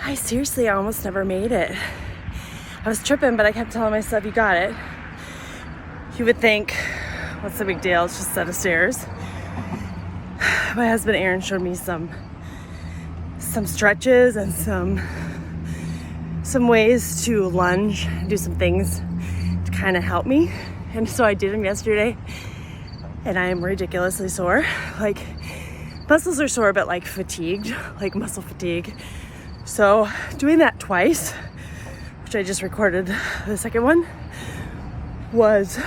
I seriously almost never made it. I was tripping, but I kept telling myself, you got it. You would think, what's the big deal? It's just a set of stairs. My husband Aaron showed me some stretches and some ways to lunge, do some things to kind of help me. And so I did them yesterday, and I am ridiculously sore. Like, muscles are sore, but like fatigued, like muscle fatigue. So doing that twice, which I just recorded the second one, was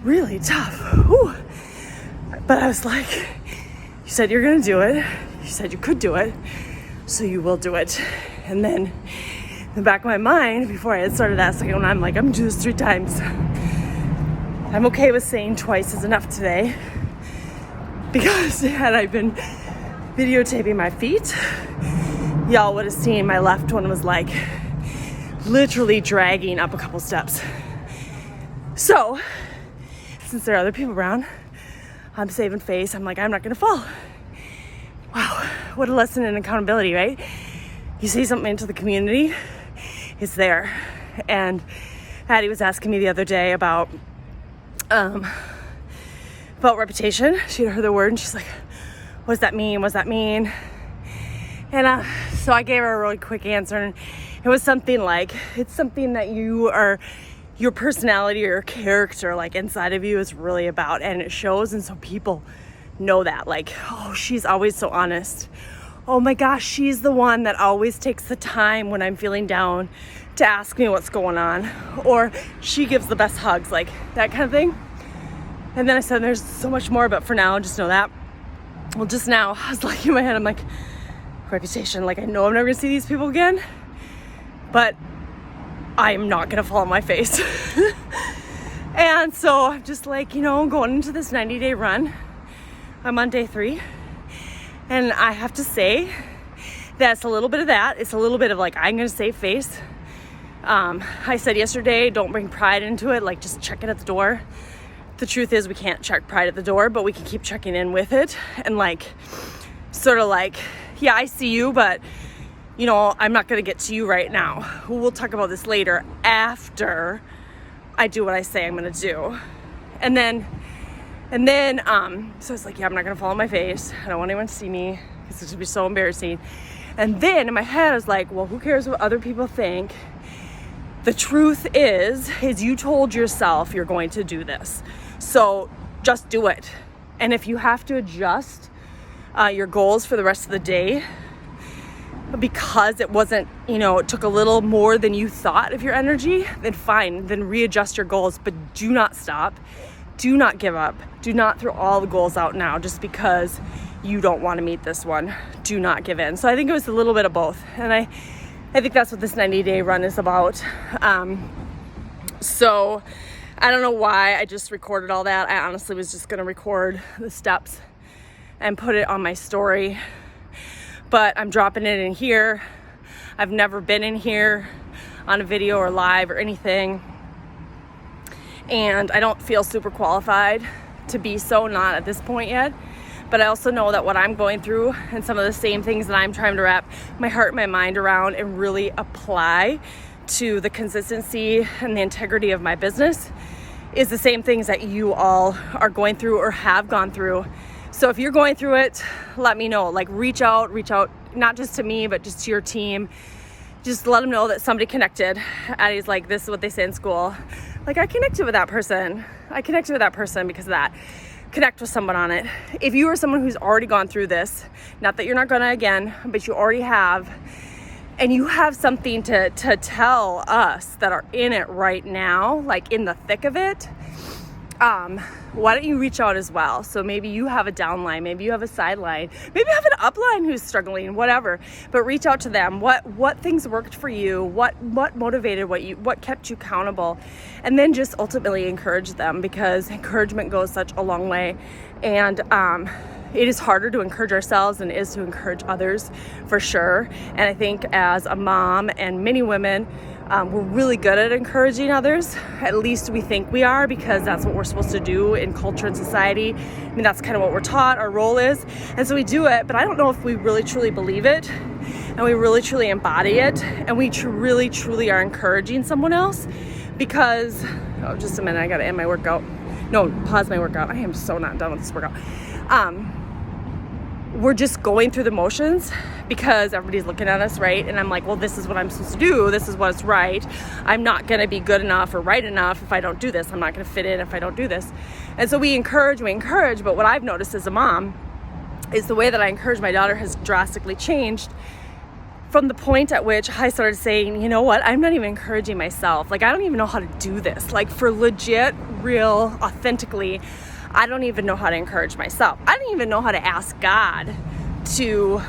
really tough. Whew. But I was like, you said you're gonna do it. You said you could do it, so you will do it. And then in the back of my mind, before I had started that second one, I'm like, I'm gonna do this 3 times. I'm okay with saying twice is enough today, because had I been videotaping my feet, y'all would have seen my left one was like literally dragging up a couple steps. So since there are other people around, I'm saving face. I'm like, I'm not gonna fall. Wow, what a lesson in accountability, right? You say something into the community, it's there. And Addie was asking me the other day about reputation. She'd heard the word and she's like, what does that mean? What does that mean? And so I gave her a really quick answer, and it was something like, it's something that your personality or your character, like inside of you, is really about, and it shows. And so people know that, like, oh, she's always so honest. Oh my gosh, she's the one that always takes the time when I'm feeling down to ask me what's going on, or she gives the best hugs, like that kind of thing. And then I said, there's so much more, but for now, just know that. Well, just now, I was like, in my head, I'm like, reputation, like I know I'm never gonna see these people again, but I'm not gonna fall on my face. And so I'm just like, going into this 90-day run. I'm on day 3, and I have to say that's a little bit of that. It's a little bit of like, I'm gonna save face. I said yesterday, don't bring pride into it, like just check it at the door. The truth is, we can't check pride at the door, but we can keep checking in with it, and like sort of like, yeah, I see you, but I'm not gonna get to you right now. We'll talk about this later, after I do what I say I'm gonna do. And then so I was like, yeah, I'm not gonna fall on my face. I don't want anyone to see me, because it's gonna be so embarrassing. And then in my head I was like, well, who cares what other people think? The truth is you told yourself you're going to do this, so just do it. And if you have to adjust your goals for the rest of the day because it wasn't, it took a little more than you thought of your energy, then fine, then readjust your goals. But do not stop. Do not give up. Do not throw all the goals out now just because you don't want to meet this one. Do not give in. So I think it was a little bit of both. And I think that's what this 90-day run is about. So I don't know why I just recorded all that. I honestly was just going to record the steps and put it on my story, but I'm dropping it in here. I've never been in here on a video or live or anything, and I don't feel super qualified to be so, not at this point yet. But I also know that what I'm going through and some of the same things that I'm trying to wrap my heart and my mind around and really apply to the consistency and the integrity of my business is the same things that you all are going through or have gone through. So if you're going through it, let me know. Like, reach out, not just to me, but just to your team. Just let them know that somebody connected. Addie's like, this is what they say in school. Like, I connected with that person. Because of that. Connect with someone on it. If you are someone who's already gone through this, not that you're not gonna again, but you already have, and you have something to tell us that are in it right now, like in the thick of it, why don't you reach out as well? So maybe you have a downline, maybe you have a sideline, maybe you have an upline who's struggling, whatever. But reach out to them. What things worked for you? What motivated what kept you accountable? And then just ultimately encourage them, because encouragement goes such a long way. And it is harder to encourage ourselves than it is to encourage others, for sure. And I think as a mom and many women, we're really good at encouraging others. At least we think we are, because that's what we're supposed to do in culture and society. I mean, that's kind of what we're taught, our role is. And so we do it, but I don't know if we really truly believe it. and we really truly embody it, and we really truly are encouraging someone else. Because, oh, just a minute, I gotta end my workout. No, pause my workout. I am so not done with this workout. We're just going through the motions because everybody's looking at us, right? And I'm like, well, this is what I'm supposed to do. This is what's right. I'm not gonna be good enough or right enough if I don't do this. I'm not gonna fit in if I don't do this. And so we encourage, but what I've noticed as a mom is the way that I encourage my daughter has drastically changed from the point at which I started saying, you know what, I'm not even encouraging myself. Like, I don't even know how to do this. Like, for legit, real, authentically, I don't even know how to encourage myself. I don't even know how to ask God to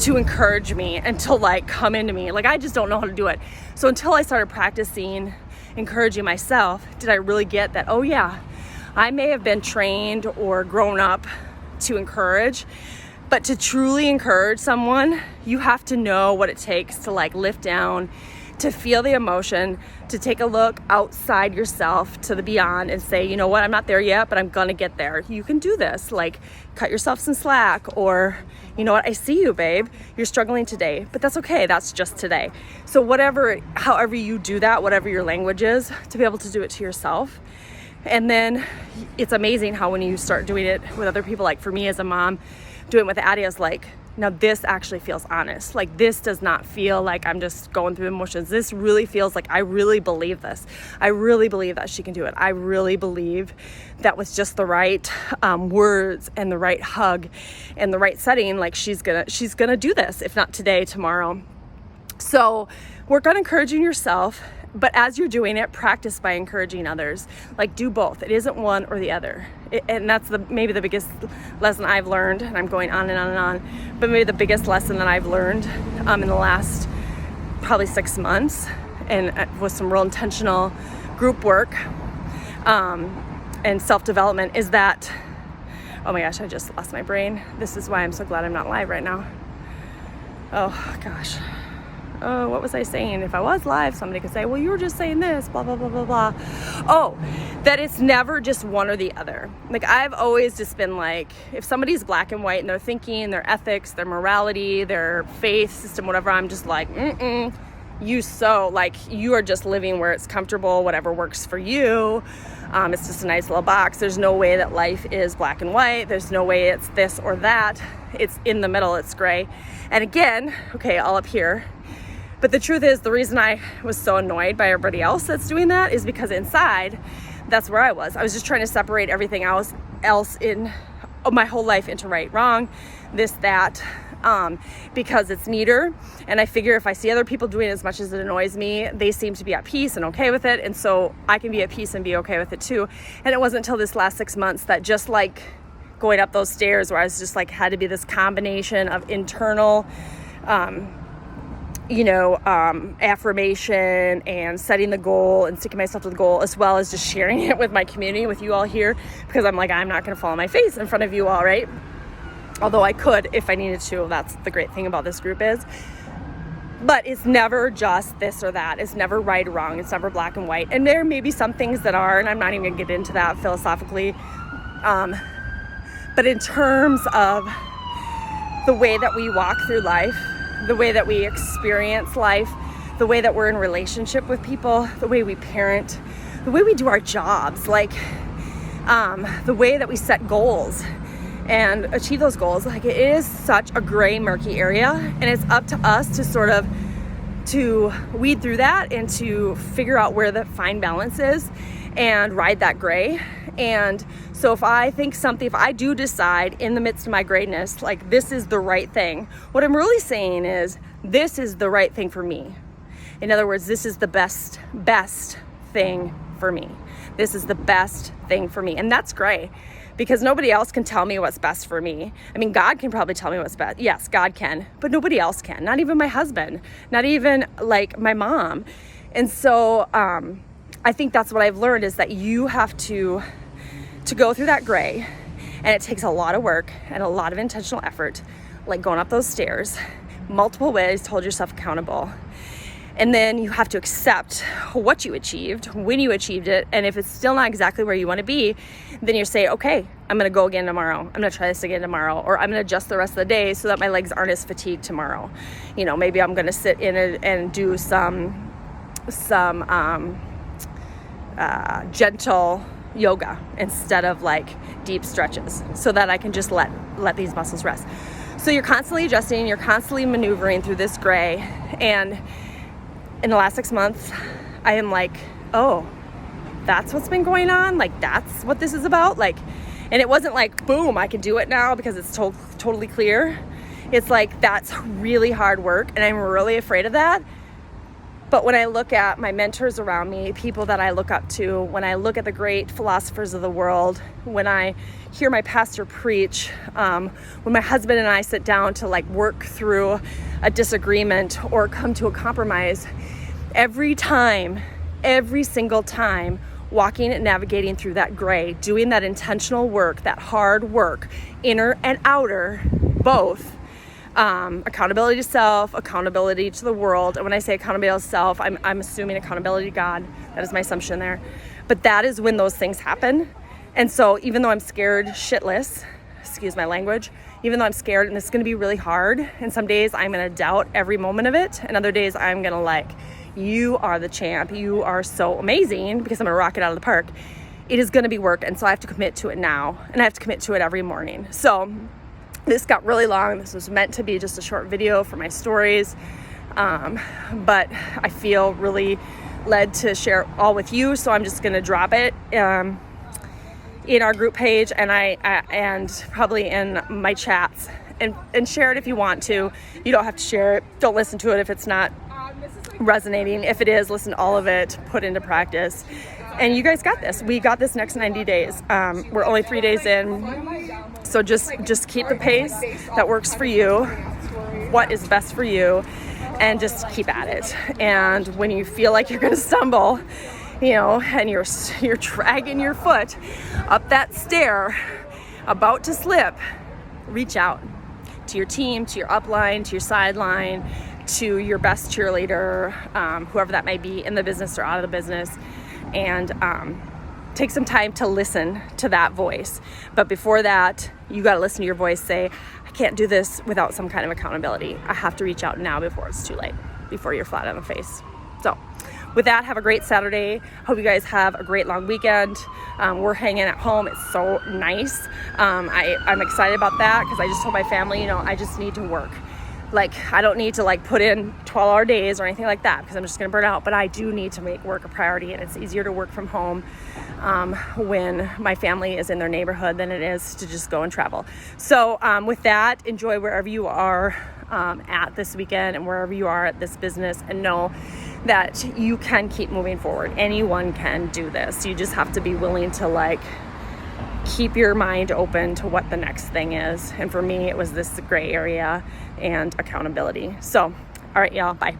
encourage me and to like come into me. Like, I just don't know how to do it. So until I started practicing encouraging myself, did I really get that, oh yeah, I may have been trained or grown up to encourage, but to truly encourage someone, you have to know what it takes to like lift down, to feel the emotion, to take a look outside yourself to the beyond and say, you know what, I'm not there yet, but I'm gonna get there. You can do this. Like, cut yourself some slack, or, you know what, I see you, babe. You're struggling today, but that's okay. That's just today. So however you do that, whatever your language is, to be able to do it to yourself. And then it's amazing how when you start doing it with other people, like for me as a mom, doing it with Addie, I was like, now this actually feels honest. Like, this does not feel like I'm just going through emotions. This really feels like I really believe this. I really believe that she can do it. I really believe that with just the right words and the right hug and the right setting, like she's gonna do this, if not today, tomorrow. So work on encouraging yourself. But as you're doing it, practice by encouraging others. Like, do both. It isn't one or the other. And that's maybe the biggest lesson I've learned, and I'm going on and on and on, but maybe the biggest lesson that I've learned in the last probably 6 months, and with some real intentional group work and self-development, is that, oh my gosh, I just lost my brain. This is why I'm so glad I'm not live right now. Oh gosh. Oh, what was I saying? If I was live, somebody could say, well, you were just saying this, blah, blah, blah, blah, blah. Oh, that it's never just one or the other. Like, I've always just been like, if somebody's black and white in their thinking, their ethics, their morality, their faith system, whatever, I'm just like, you are just living where it's comfortable, whatever works for you. It's just a nice little box. There's no way that life is black and white. There's no way it's this or that. It's in the middle, it's gray. And again, okay, all up here. But the truth is, the reason I was so annoyed by everybody else that's doing that is because inside, that's where I was. I was just trying to separate everything else in my whole life into right, wrong, this, that, because it's neater. And I figure if I see other people doing it as much as it annoys me, they seem to be at peace and okay with it. And so I can be at peace and be okay with it too. And it wasn't until this last 6 months that, just like going up those stairs, where I was just like, had to be this combination of internal, affirmation and setting the goal and sticking myself to the goal, as well as just sharing it with my community, with you all here, because I'm like, I'm not going to fall on my face in front of you all, right? Although I could if I needed to. That's the great thing about this group is. But it's never just this or that. It's never right or wrong. It's never black and white. And there may be some things that are, and I'm not even going to get into that philosophically. But in terms of the way that we walk through life, the way that we experience life, the way that we're in relationship with people, the way we parent, the way we do our jobs, like the way that we set goals and achieve those goals, like, it is such a gray, murky area, and it's up to us to sort of to weed through that and to figure out where the fine balance is and ride that gray. And so if I do decide in the midst of my grayness, like, this is the right thing, what I'm really saying is, this is the right thing for me. In other words, this is the best thing for me. This is the best thing for me. And that's gray, because nobody else can tell me what's best for me. I mean, God can probably tell me what's best. Yes, God can, but nobody else can. Not even my husband, not even like my mom. And so I think that's what I've learned, is that you have to go through that gray, and it takes a lot of work and a lot of intentional effort, like going up those stairs multiple ways to hold yourself accountable. And then you have to accept what you achieved, when you achieved it. And if it's still not exactly where you want to be, then you say, okay, I'm going to go again tomorrow. I'm going to try this again tomorrow. Or I'm going to adjust the rest of the day so that my legs aren't as fatigued tomorrow. You know, maybe I'm going to sit in it and do some gentle yoga instead of like deep stretches, so that I can just let these muscles rest. So you're constantly adjusting, you're constantly maneuvering through this gray. And in the last 6 months, I am like, oh, that's what's been going on? Like, that's what this is about? Like, and it wasn't like, boom, I can do it now because it's totally clear. It's like, that's really hard work, and I'm really afraid of that. But when I look at my mentors around me, people that I look up to, when I look at the great philosophers of the world, when I hear my pastor preach, when my husband and I sit down to like work through a disagreement or come to a compromise, every single time, walking and navigating through that gray, doing that intentional work, that hard work, inner and outer, both, accountability to self, accountability to the world. And when I say accountability to self, I'm assuming accountability to God. That is my assumption there. But that is when those things happen. And so even though I'm scared shitless, excuse my language, even though I'm scared and it's going to be really hard, and some days I'm going to doubt every moment of it, and other days I'm going to like, you are the champ, you are so amazing, because I'm going to rock it out of the park. It is going to be work, and so I have to commit to it now, and I have to commit to it every morning. So this got really long. This was meant to be just a short video for my stories, but I feel really led to share it all with you, so I'm just going to drop it in our group page, and and probably in my chats, and share it if you want to. You don't have to share it. Don't listen to it if it's not resonating. If it is, listen to all of it, put into practice, and you guys got this. We got this next 90 days. We're only 3 days in, so just keep the pace that works for you, what is best for you, and just keep at it. And when you feel like you're going to stumble, you know, and you're dragging your foot up that stair, about to slip, reach out to your team, to your upline, to your sideline, to your best cheerleader, whoever that may be, in the business or out of the business, and take some time to listen to that voice. But before that, you got to listen to your voice say, I can't do this without some kind of accountability. I have to reach out now before it's too late, before you're flat on the face. So with that, have a great Saturday. Hope you guys have a great long weekend. We're hanging at home. It's so nice. I'm excited about that, because I just told my family, you know, I just need to work. Like, I don't need to like put in 12-hour days or anything like that, because I'm just going to burn out. But I do need to make work a priority, and it's easier to work from home when my family is in their neighborhood than it is to just go and travel. So with that, enjoy wherever you are at this weekend, and wherever you are at this business, and know that you can keep moving forward. Anyone can do this. You just have to be willing to like keep your mind open to what the next thing is. And for me, it was this gray area and accountability. So, all right, y'all, bye.